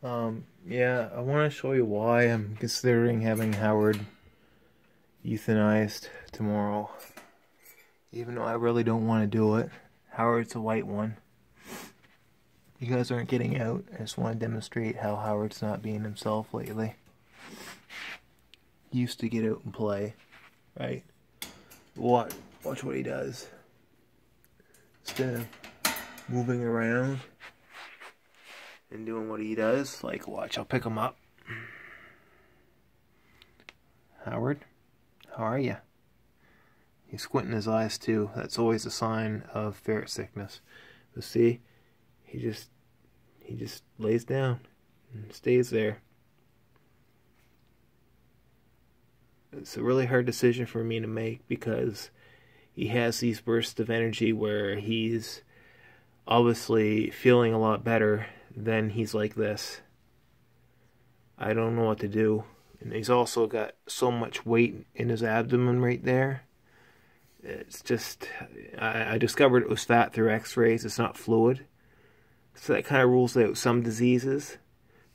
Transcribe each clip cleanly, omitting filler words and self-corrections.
Yeah, I want to show you why I'm considering having Howard euthanized tomorrow. Even though I really don't want to do it. Howard's a white one. You guys aren't getting out. I just want to demonstrate how Howard's not being himself lately. He used to get out and play, right? Watch what he does. Instead of moving around and doing what he does, like watch, I'll pick him up. Howard, how are you? He's squinting his eyes too. That's always a sign of ferret sickness. But see, he just lays down and stays there. It's a really hard decision for me to make because he has these bursts of energy where he's obviously feeling a lot better. Then he's like this. I don't know what to do. And he's also got so much weight in his abdomen right there. It's just, I discovered it was fat through x-rays. It's not fluid. So that kind of rules out some diseases.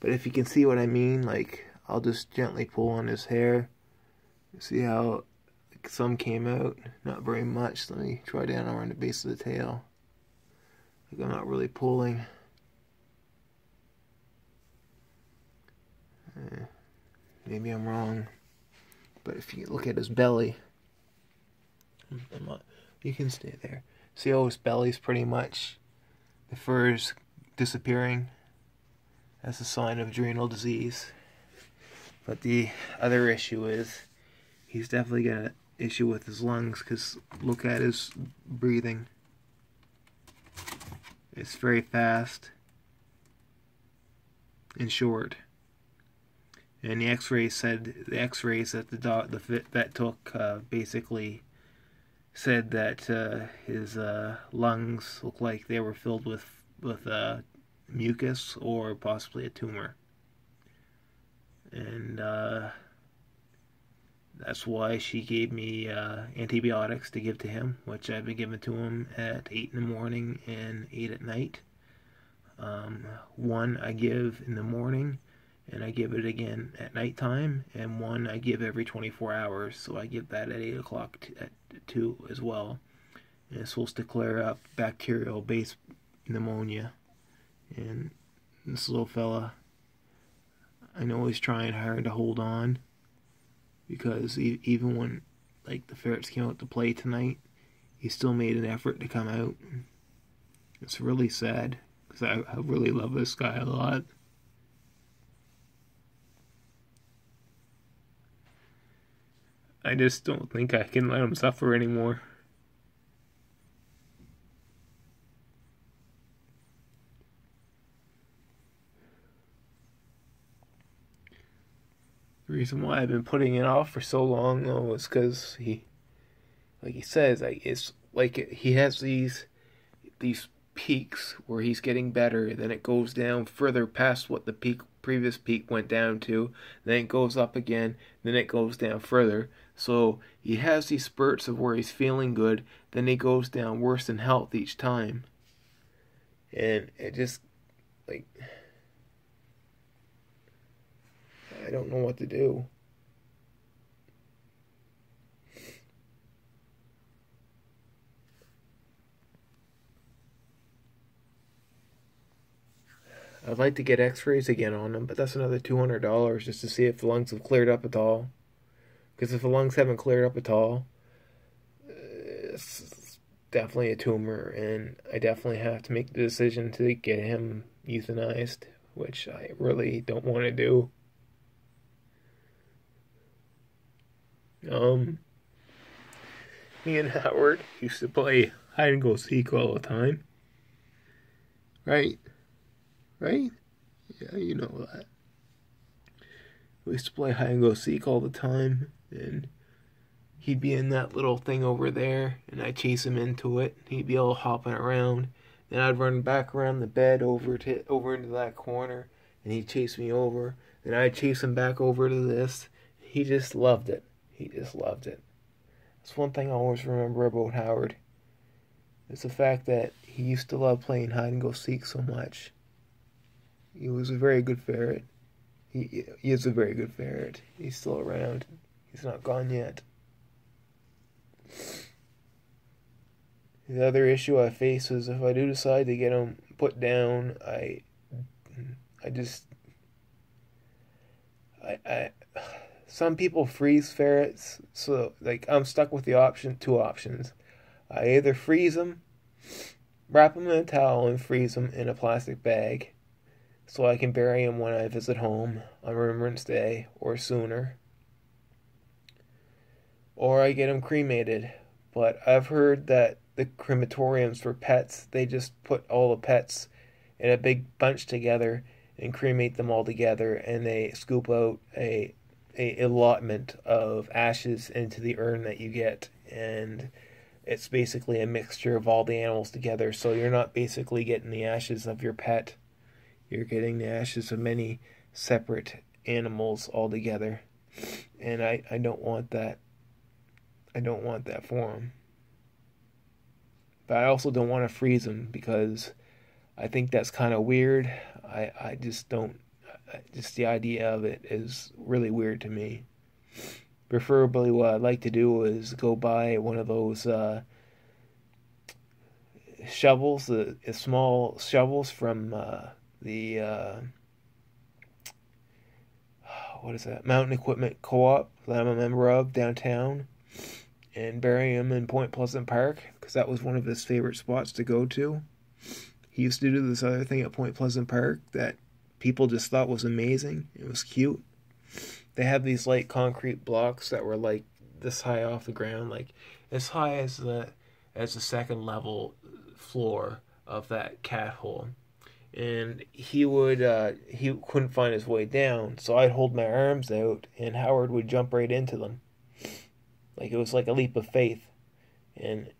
But if you can see what I mean, like, I'll just gently pull on his hair. See how some came out? Not very much. Let me try down around the base of the tail. Like, I'm not really pulling. Maybe I'm wrong. But if you look at his belly, you can stay there. See how his belly's pretty much, the fur's disappearing. That's a sign of adrenal disease. But the other issue is he's definitely got an issue with his lungs, because look at his breathing. It's very fast and short. And the X-rays that the vet took basically said that his lungs looked like they were filled with mucus or possibly a tumor. And that's why she gave me antibiotics to give to him, which I've been giving to him at 8 in the morning and 8 at night. One I give in the morning, and I give it again at nighttime, and one I give every 24 hours, so I give that at 8 o'clock at 2 as well. And it's supposed to clear up bacterial-based pneumonia. And this little fella, I know he's trying hard to hold on, because even when, like, the ferrets came out to play tonight, he still made an effort to come out. It's really sad, because I really love this guy a lot. I just don't think I can let him suffer anymore. The reason why I've been putting it off for so long, though, is because like he says, it's like he has these peaks where he's getting better, then it goes down further past what the previous peak went down to, then it goes up again, then it goes down further. So he has these spurts of where he's feeling good, then he goes down worse in health each time. And it just, like, I don't know what to do. I'd like to get x-rays again on him, but that's another $200 just to see if the lungs have cleared up at all. Because if the lungs haven't cleared up at all, it's definitely a tumor, and I definitely have to make the decision to get him euthanized, which I really don't want to do. Me and Howard used to play hide and go seek all the time. Right? Right? Yeah, you know that. We used to play hide and go seek all the time, and he'd be in that little thing over there, and I'd chase him into it. He'd be all hopping around. Then I'd run back around the bed over into that corner, and he'd chase me over. Then I'd chase him back over to this. He just loved it. He just loved it. That's one thing I always remember about Howard. It's the fact that he used to love playing hide and go seek so much. He was a very good ferret. He is a very good ferret. He's still around. He's not gone yet. The other issue I face is if I do decide to get him put down, I some people freeze ferrets, so like I'm stuck with two options. I either freeze them, wrap them in a towel and freeze them in a plastic bag so I can bury them when I visit home on Remembrance Day or sooner. Or I get them cremated. But I've heard that the crematoriums for pets, they just put all the pets in a big bunch together and cremate them all together, and they scoop out a allotment of ashes into the urn that you get, and it's basically a mixture of all the animals together. So you're not basically getting the ashes of your pet, you're getting the ashes of many separate animals all together, and I don't want that. I don't want that for them. But I also don't want to freeze them because I think that's kind of weird. I just don't. Just the idea of it is really weird to me. Preferably, what I'd like to do is go buy one of those shovels, the small shovels from the what is that? Mountain Equipment Co-op that I'm a member of downtown, and bury him in Point Pleasant Park because that was one of his favorite spots to go to. He used to do this other thing at Point Pleasant Park that people just thought was amazing. It was cute. They have these like concrete blocks that were like this high off the ground, like as high as the second level floor of that cat hole. And he couldn't find his way down, so I'd hold my arms out and Howard would jump right into them. Like it was like a leap of faith. And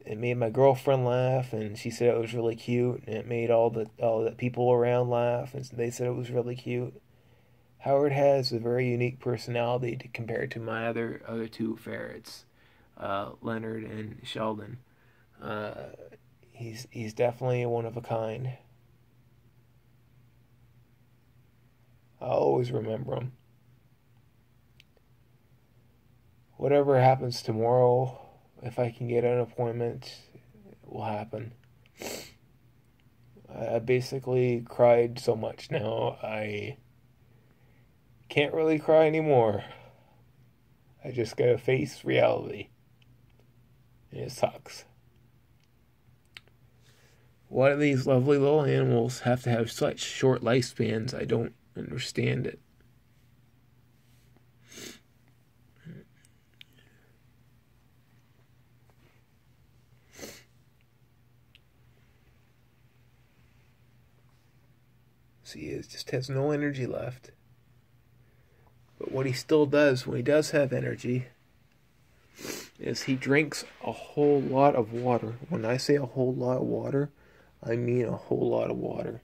it made my girlfriend laugh, and she said it was really cute, and it made all the people around laugh, and they said it was really cute. Howard has a very unique personality compared to my other two ferrets, Leonard and Sheldon. He's definitely one of a kind. I'll always remember him. Whatever happens tomorrow, if I can get an appointment, it will happen. I basically cried so much now, I can't really cry anymore. I just gotta face reality. And it sucks. Why do these lovely little animals have to have such short lifespans? I don't understand it. See, he just has no energy left. But what he still does when he does have energy is he drinks a whole lot of water. When I say a whole lot of water, I mean a whole lot of water.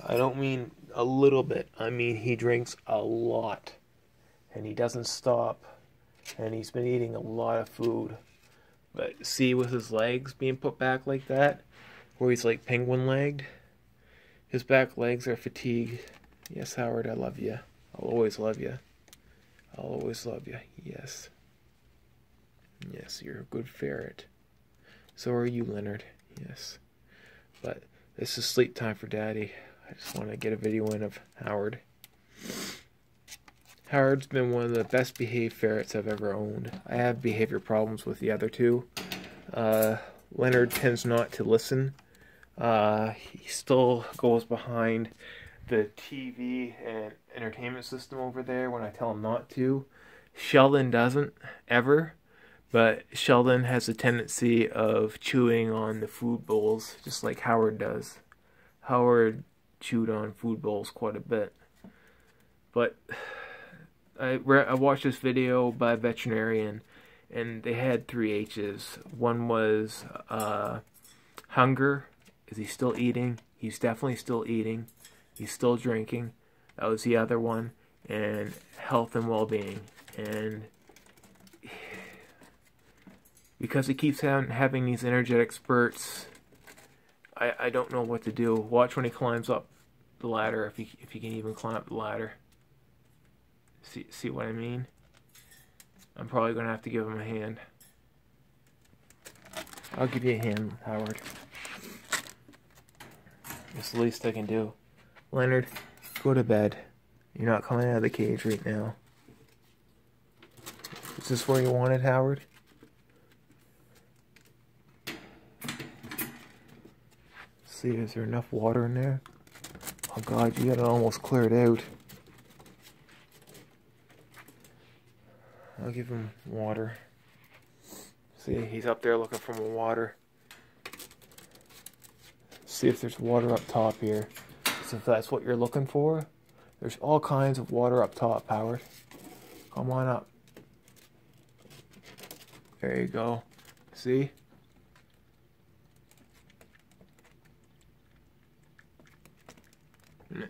I don't mean a little bit. I mean he drinks a lot. And he doesn't stop. And he's been eating a lot of food. But see, with his legs being put back like that, where he's like penguin-legged, his back legs are fatigued. Yes, Howard, I love you. I'll always love you. I'll always love you. Yes. Yes, you're a good ferret. So are you, Leonard. Yes. But this is sleep time for Daddy. I just want to get a video in of Howard. Howard's been one of the best behaved ferrets I've ever owned. I have behavior problems with the other two. Leonard tends not to listen. He still goes behind the TV and entertainment system over there when I tell him not to. Sheldon doesn't, ever. But Sheldon has a tendency of chewing on the food bowls, just like Howard does. Howard chewed on food bowls quite a bit. But I watched this video by a veterinarian, and they had 3 H's. One was hunger. Is he still eating? He's definitely still eating. He's still drinking. That was the other one. And health and well-being. And because he keeps having these energetic spurts, I don't know what to do. Watch when he climbs up the ladder, if he can even climb up the ladder. See what I mean? I'm probably gonna have to give him a hand. I'll give you a hand, Howard. It's the least I can do. Leonard, go to bed. You're not coming out of the cage right now. Is this where you want it, Howard? See, is there enough water in there? Oh God, you got it almost cleared out. I'll give him water. See, he's up there looking for more water. See if there's water up top here. So if that's what you're looking for, there's all kinds of water up top, Howard. Come on up. There you go. See?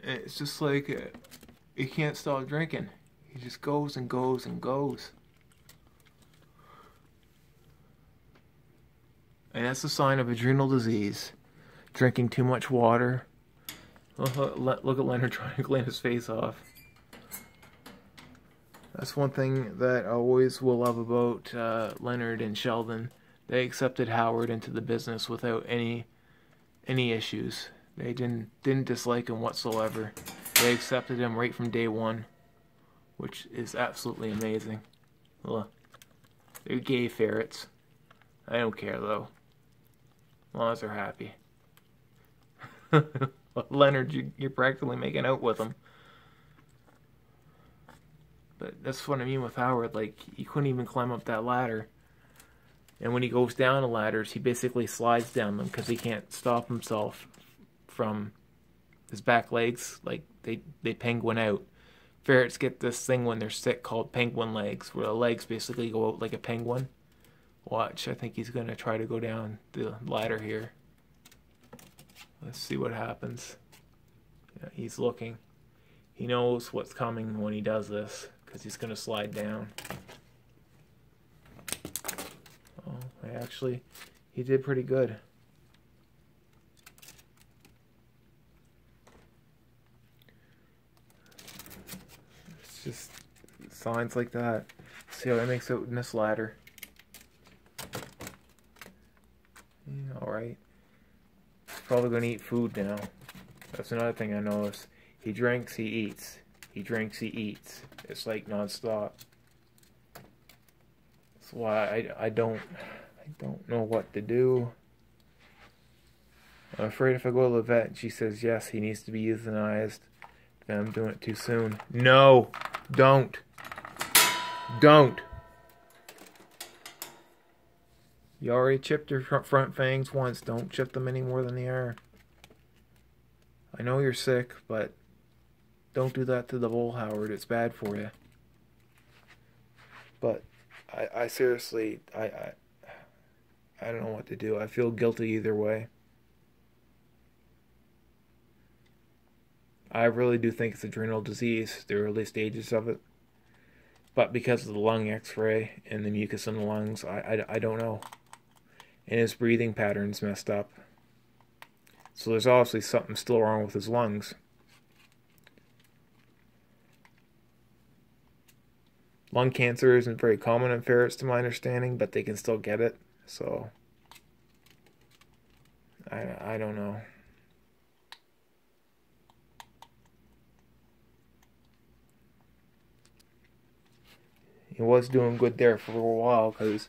It's just like he can't stop drinking. He just goes and goes and goes. And that's a sign of adrenal disease. Drinking too much water. Look at Leonard trying to clean his face off. That's one thing that I always will love about Leonard and Sheldon. They accepted Howard into the business without any issues. They didn't dislike him whatsoever. They accepted him right from day one, which is absolutely amazing. Look, they're gay ferrets. I don't care though, as long as they're happy. Leonard, you're practically making out with him. But that's what I mean with Howard. Like, he couldn't even climb up that ladder. And when he goes down the ladders, he basically slides down them because he can't stop himself from his back legs. Like, they penguin out. Ferrets get this thing when they're sick called penguin legs, where the legs basically go out like a penguin. Watch, I think he's going to try to go down the ladder here. Let's see what happens. Yeah, he's looking. He knows what's coming when he does this, because he's going to slide down. Oh, actually, he did pretty good. It's just signs like that. See how he makes out in this ladder. Alright. Probably going to eat food now. That's another thing I noticed. He drinks, he eats. He drinks, he eats. It's like non-stop. That's why I don't know what to do. I'm afraid if I go to the vet and she says yes, he needs to be euthanized, then I'm doing it too soon. No! Don't! Don't! You already chipped your front fangs once. Don't chip them any more than they are. I know you're sick, but don't do that to the bull, Howard. It's bad for you. But I seriously, I don't know what to do. I feel guilty either way. I really do think it's adrenal disease, the early stages of it. But because of the lung x-ray and the mucus in the lungs, I don't know. And his breathing pattern's messed up. So there's obviously something still wrong with his lungs. Lung cancer isn't very common in ferrets to my understanding, but they can still get it. So I don't know. He was doing good there for a while because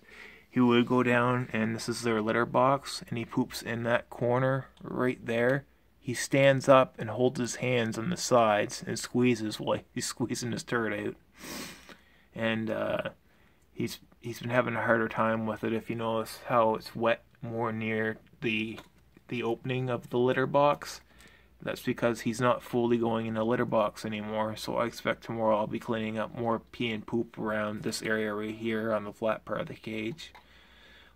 he would go down, and this is their litter box, and he poops in that corner right there. He stands up and holds his hands on the sides and squeezes while he's squeezing his turd out. And he's been having a harder time with it. If you notice how it's wet more near the opening of the litter box, that's because he's not fully going in the litter box anymore. So I expect tomorrow I'll be cleaning up more pee and poop around this area right here on the flat part of the cage,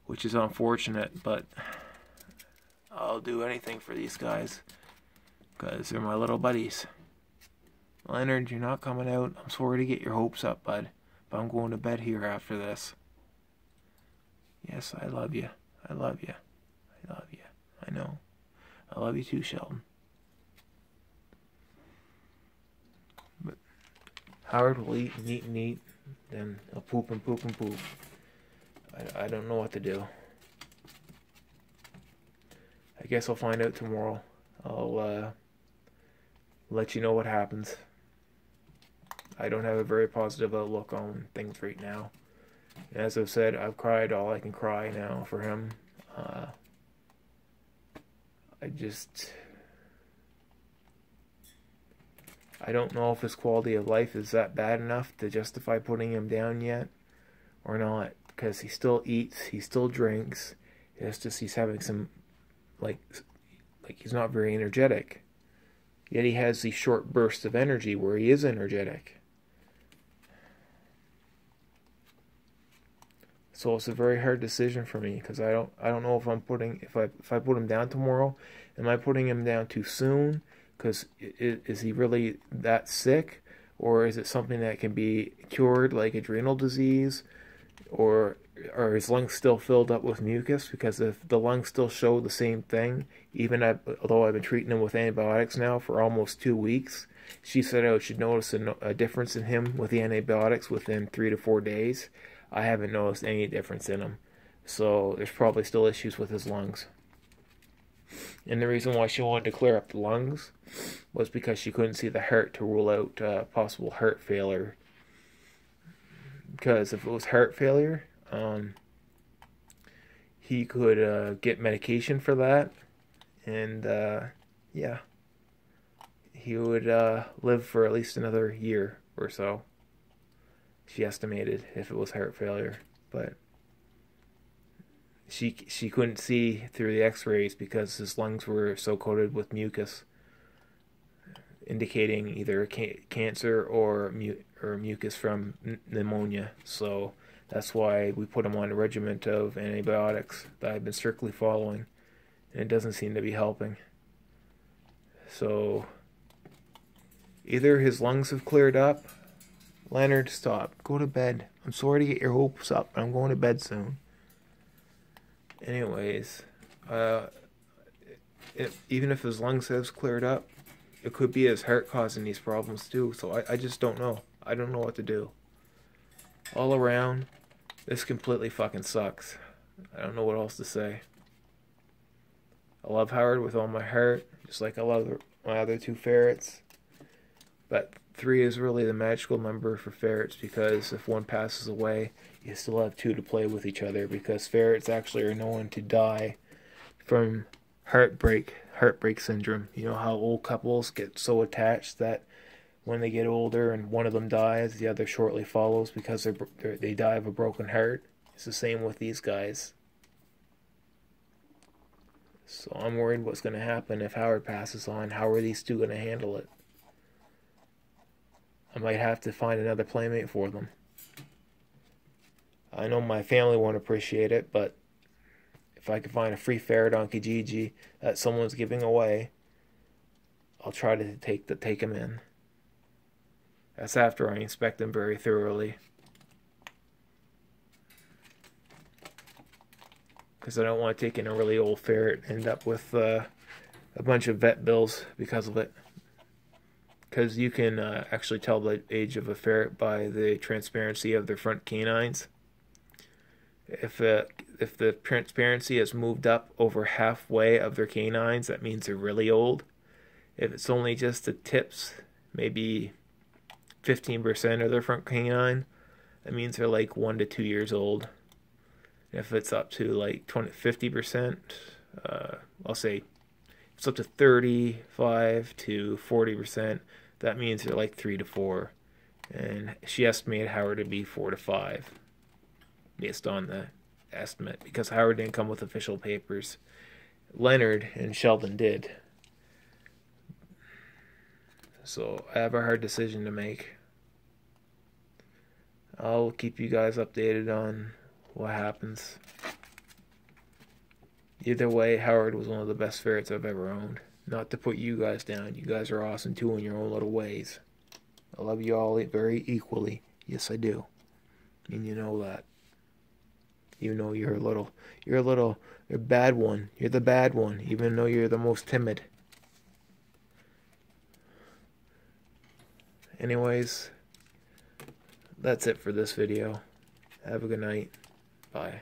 which is unfortunate, but I'll do anything for these guys because they're my little buddies. Leonard, you're not coming out. I'm sorry to get your hopes up, bud, but I'm going to bed here after this. Yes, I love you. I love you. I love you. I know. I love you too, Sheldon. But Howard will eat and eat and eat, then he'll poop and poop and poop. I don't know what to do. I guess I'll find out tomorrow. I'll let you know what happens. I don't have a very positive outlook on things right now. As I've said, I've cried all I can cry now for him. I don't know if his quality of life is that bad enough to justify putting him down yet or not, because he still eats, he still drinks. It's just he's having some, like he's not very energetic. Yet he has these short bursts of energy where he is energetic. So it's a very hard decision for me, because I don't know if if I put him down tomorrow, am I putting him down too soon? Because is he really that sick, or is it something that can be cured, like adrenal disease, or are his lungs still filled up with mucus? Because if the lungs still show the same thing, although I've been treating him with antibiotics now for almost 2 weeks, she said I should notice a difference in him with the antibiotics within 3 to 4 days. I haven't noticed any difference in him, so there's probably still issues with his lungs. And the reason why she wanted to clear up the lungs was because she couldn't see the heart to rule out possible heart failure. Because if it was heart failure, he could get medication for that, and yeah, he would live for at least another year or so. She estimated, if it was heart failure, but she couldn't see through the x-rays because his lungs were so coated with mucus, indicating either cancer or mucus from pneumonia. So that's why we put him on a regimen of antibiotics that I've been strictly following, and it doesn't seem to be helping. So either his lungs have cleared up. Leonard, stop. Go to bed. I'm sorry to get your hopes up, but I'm going to bed soon. Anyways, even if his lungs have cleared up, it could be his heart causing these problems too. So I just don't know. I don't know what to do. All around, this completely fucking sucks. I don't know what else to say. I love Howard with all my heart, just like I love my other 2 ferrets. But 3 is really the magical number for ferrets, because if one passes away, you still have 2 to play with each other, because ferrets actually are known to die from heartbreak syndrome. You know how old couples get so attached that when they get older and one of them dies, the other shortly follows because they die of a broken heart? It's the same with these guys. So I'm worried what's going to happen if Howard passes on. How are these 2 going to handle it? I might have to find another playmate for them. I know my family won't appreciate it, but if I can find a free ferret on Kijiji that someone's giving away, I'll try to take him in. That's after I inspect them very thoroughly. Because I don't want to take in a really old ferret and end up with a bunch of vet bills because of it. Because you can actually tell the age of a ferret by the transparency of their front canines. If the transparency has moved up over halfway of their canines, that means they're really old. If it's only just the tips, maybe 15% of their front canine, that means they're like 1 to 2 years old. If it's up to like 50%, I'll say if it's up to 35 to 40%, that means they're like 3 to 4. And she estimated Howard to be 4 to 5 based on the estimate, because Howard didn't come with official papers. Leonard and Sheldon did. So I have a hard decision to make. I'll keep you guys updated on what happens. Either way, Howard was one of the best ferrets I've ever owned. Not to put you guys down. You guys are awesome too in your own little ways. I love you all very equally. Yes, I do. And you know that. You know you're a bad one. You're the bad one, even though you're the most timid. Anyways, that's it for this video. Have a good night. Bye.